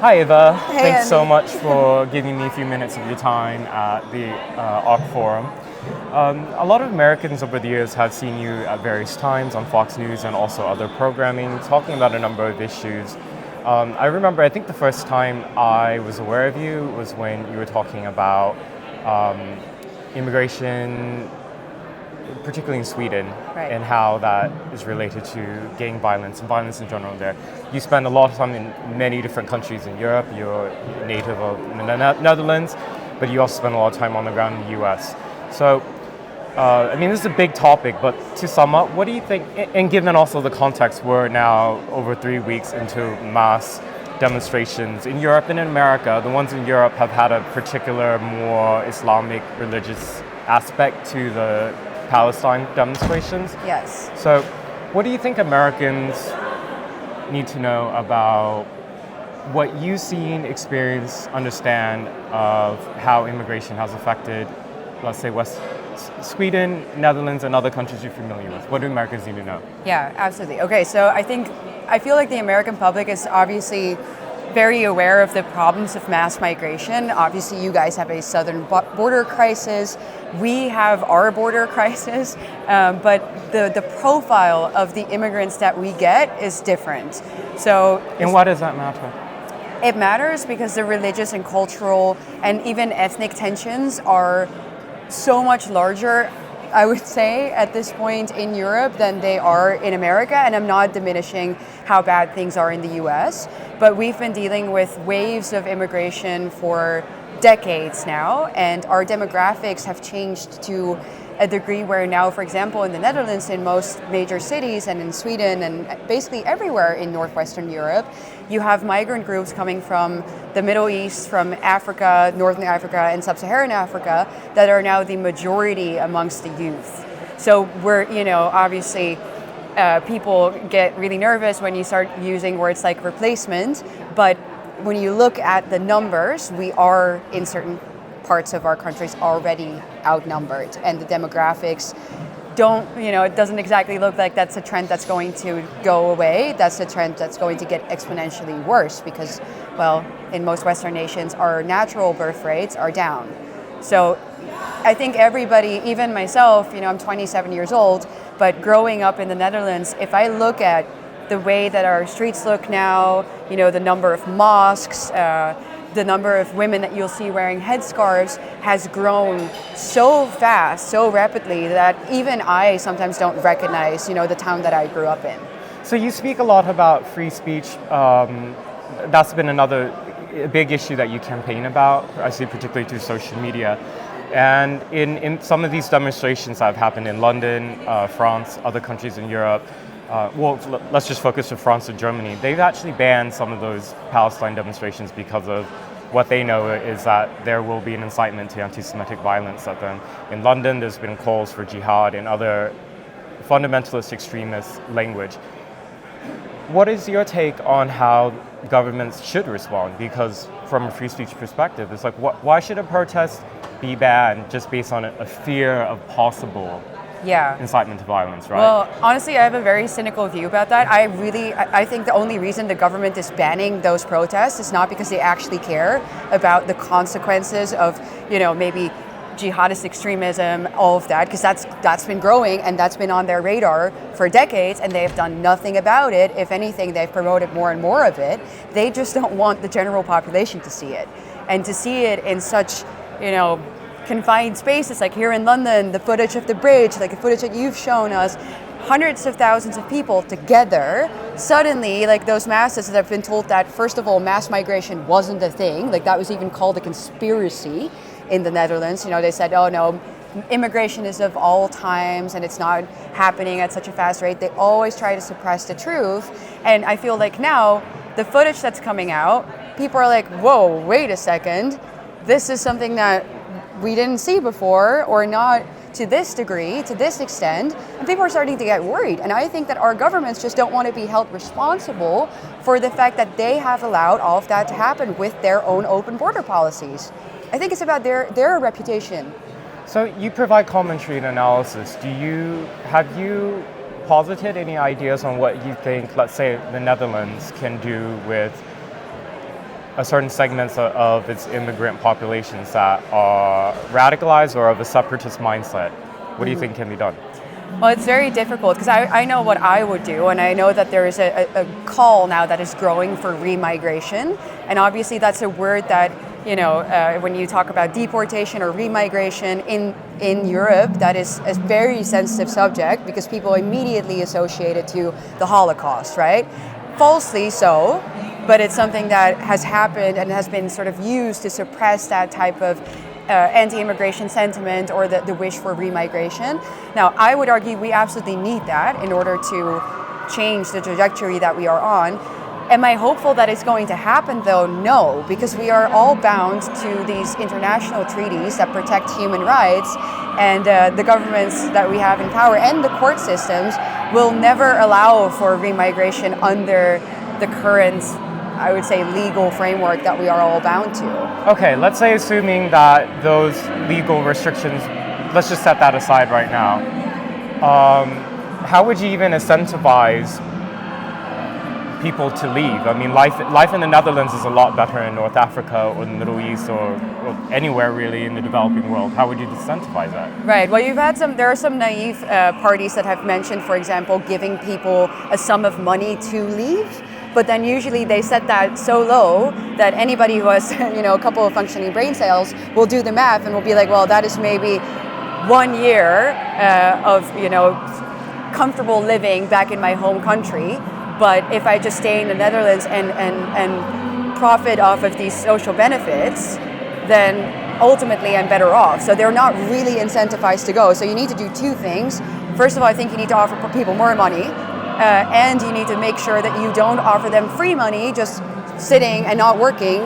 Hi Eva, Hey, thanks Andy. so much for giving me a few minutes of your time at the ARC Forum. A lot of Americans over the years have seen you at various times on Fox News and also other programming talking about a number of issues. I remember, I think the first time I was aware of you was when you were talking about immigration, particularly in Sweden, Right. and how that is related to gang violence and violence in general there. You spend a lot of time in many different countries in Europe. You're native of the Netherlands, but you also spend a lot of time on the ground in the US. So, this is a big topic, but to sum up, what do you think, and given also the context, we're now over 3 weeks into mass demonstrations in Europe and in America. The ones in Europe have had a particular, more Islamic religious aspect to the Palestine demonstrations. Yes. So, what do you think Americans need to know about what you've seen, experienced, understand of how immigration has affected, let's say, Sweden, Netherlands, and other countries you're familiar with? What do Americans need to know? Yeah, absolutely. Okay, so I feel like the American public is obviously very aware of the problems of mass migration. Obviously, you guys have a southern border crisis. We have our border crisis, but the profile of the immigrants that we get is different. So, And why does that matter? it matters because the religious and cultural and even ethnic tensions are so much larger, I would say, at this point in Europe than they are in America. And I'm not diminishing how bad things are in the US, but we've been dealing with waves of immigration for decades now, and our demographics have changed to a degree where now, for example, in the Netherlands, in most major cities, and in Sweden, and basically everywhere in Northwestern Europe, you have migrant groups coming from the Middle East, from Africa, Northern Africa, and Sub-Saharan Africa that are now the majority amongst the youth. So we're, obviously, people get really nervous when you start using words like replacement, but when you look at the numbers, we are in certain parts of our countries already outnumbered, and the demographics it doesn't exactly look like that's a trend that's going to go away. That's a trend that's going to get exponentially worse because, well, in most Western nations, our natural birth rates are down. So I think everybody, even myself, I'm 27 years old, but growing up in the Netherlands, if I look at the way that our streets look now, the number of mosques, the number of women that you'll see wearing headscarves has grown so fast, so rapidly that even I sometimes don't recognize, the town that I grew up in. So you speak a lot about free speech. That's been another big issue that you campaign about, I see particularly through social media. And in some of these demonstrations that have happened in London, France, other countries in Europe, let's just focus on France and Germany. They've actually banned some of those Palestine demonstrations because of what they know is that there will be an incitement to anti-Semitic violence at them. In London, there's been calls for jihad and other fundamentalist extremist language. What is your take on how governments should respond? Because from a free speech perspective, it's like, why should a protest be banned just based on a fear of possible incitement to violence, right? Well, honestly, I have a very cynical view about that. I think the only reason the government is banning those protests is not because they actually care about the consequences of, maybe jihadist extremism, all of that, because that's been growing and that's been on their radar for decades, and they've done nothing about it. If anything, they've promoted more and more of it. They just don't want the general population to see it, and to see it in such, confined spaces, like here in London, the footage of the bridge, like the footage that you've shown us, hundreds of thousands of people together, suddenly, like those masses that have been told that, first of all, mass migration wasn't a thing, like that was even called a conspiracy in the Netherlands. They said, oh no, immigration is of all times and it's not happening at such a fast rate. They always try to suppress the truth. And I feel like now, the footage that's coming out, people are like, whoa, wait a second, this is something that we didn't see before, or not to this degree, to this extent, and people are starting to get worried. And I think that our governments just don't want to be held responsible for the fact that they have allowed all of that to happen with their own open border policies. I think it's about their reputation. So you provide commentary and analysis. Have you posited any ideas on what you think, let's say, the Netherlands can do with a certain segments of its immigrant populations that are radicalized or of a separatist mindset. What do you think can be done? Well, it's very difficult because I know what I would do, and I know that there is a call now that is growing for remigration, and obviously that's a word that, when you talk about deportation or remigration in Europe, that is a very sensitive subject because people immediately associate it to the Holocaust, right? Falsely so, but it's something that has happened and has been sort of used to suppress that type of anti-immigration sentiment or the wish for remigration. Now, I would argue we absolutely need that in order to change the trajectory that we are on. Am I hopeful that it's going to happen though? No, because we are all bound to these international treaties that protect human rights, and the governments that we have in power and the court systems will never allow for remigration under the current, I would say, legal framework that we are all bound to. Okay, let's say assuming that those legal restrictions, let's just set that aside right now. How would you even incentivize people to leave? I mean, life in the Netherlands is a lot better in North Africa or the Middle East or anywhere really in the developing world. How would you incentivize that? Right. Well, there are some naive parties that have mentioned, for example, giving people a sum of money to leave. But then usually they set that so low that anybody who has, a couple of functioning brain cells will do the math and will be like, well, that is maybe 1 year of, comfortable living back in my home country. But if I just stay in the Netherlands and profit off of these social benefits, then ultimately I'm better off. So they're not really incentivized to go. So you need to do two things. First of all, I think you need to offer people more money. And you need to make sure that you don't offer them free money, just sitting and not working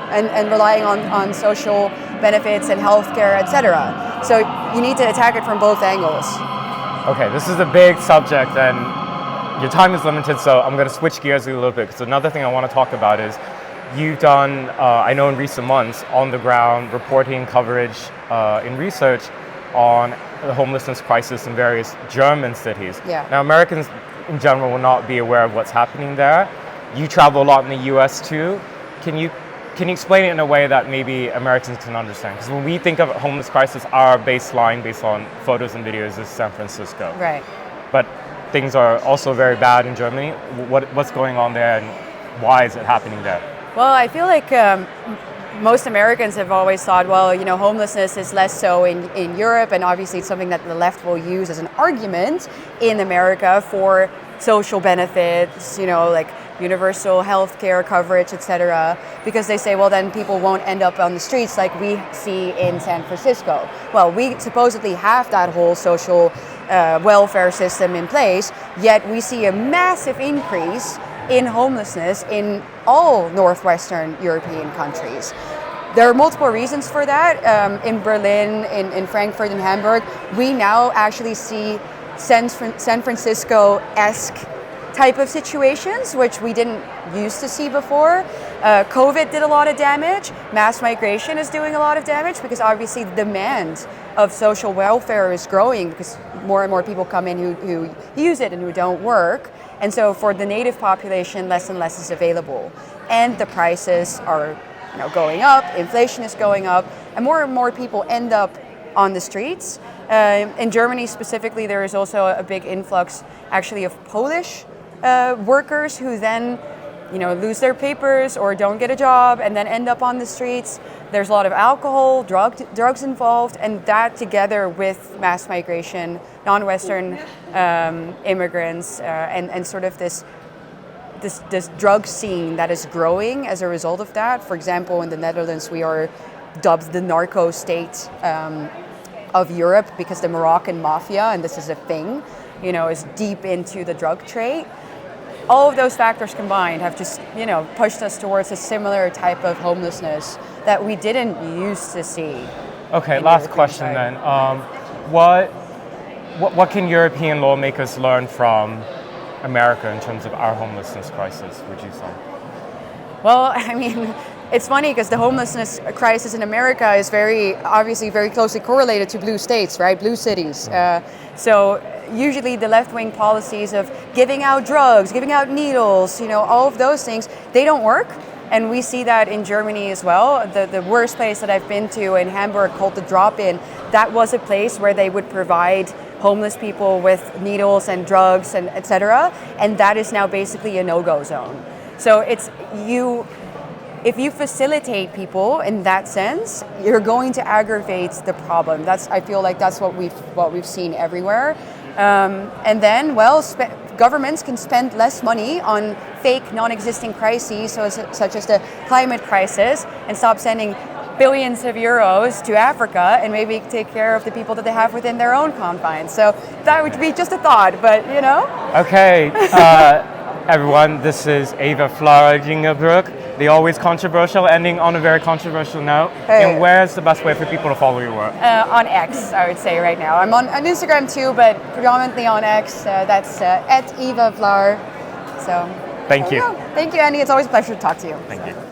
and relying on social benefits and healthcare, etc. So you need to attack it from both angles. Okay, this is a big subject and your time is limited, so I'm going to switch gears a little bit because another thing I want to talk about is you've done, I know in recent months, on the ground reporting coverage in research on the homelessness crisis in various German cities. Yeah. Now, Americans in general will not be aware of what's happening there. You travel a lot in the US too. Can you explain it in a way that maybe Americans can understand? Because when we think of a homeless crisis, our baseline based on photos and videos is San Francisco. Right. But things are also very bad in Germany. What's going on there and why is it happening there? Well, I feel like most Americans have always thought, well, homelessness is less so in Europe, and obviously it's something that the left will use as an argument in America for social benefits, like universal health care coverage, etc., because they say, well, then people won't end up on the streets like we see in San Francisco. Well, we supposedly have that whole social welfare system in place, yet we see a massive increase in homelessness in all Northwestern European countries. There are multiple reasons for that. In Berlin, in Frankfurt, and Hamburg, we now actually see San Francisco-esque type of situations, which we didn't used to see before. COVID did a lot of damage. Mass migration is doing a lot of damage because obviously the demand of social welfare is growing because more and more people come in who use it and who don't work. And so for the native population, less and less is available. And the prices are going up, inflation is going up, and more people end up on the streets. In Germany specifically, there is also a big influx actually of Polish workers who then lose their papers or don't get a job and then end up on the streets. There's a lot of alcohol, drugs involved, and that together with mass migration, non-Western immigrants, and sort of this drug scene that is growing as a result of that. For example, in the Netherlands, we are dubbed the narco state of Europe because the Moroccan mafia, and this is a thing, is deep into the drug trade. All of those factors combined have just, pushed us towards a similar type of homelessness that we didn't used to see. Okay, last question then. What can European lawmakers learn from America in terms of our homelessness crisis, would you say? Well, I mean, it's funny because the homelessness crisis in America is obviously very closely correlated to blue states, right? Blue cities. So usually the left-wing policies of giving out drugs, giving out needles, all of those things, they don't work And we see that in Germany as well. The worst place that I've been to in Hamburg, called the Drop-In, that was a place where they would provide homeless people with needles and drugs and etc. And that is now basically a no-go zone. So if you facilitate people in that sense, you're going to aggravate the problem. I feel like that's what we've seen everywhere. And then, governments can spend less money on fake, non-existing crises, such as the climate crisis, and stop sending billions of euros to Africa and maybe take care of the people that they have within their own confines. So that would be just a thought, but you know. Okay, everyone, this is Eva Vlaardingerbroek. The always controversial, ending on a very controversial note. And where's the best way for people to follow your work? On X, I would say right now. I'm on Instagram too, but predominantly on X. That's at Eva Vlaar. So thank you. Thank you, Andy. It's always a pleasure to talk to you. Thank you.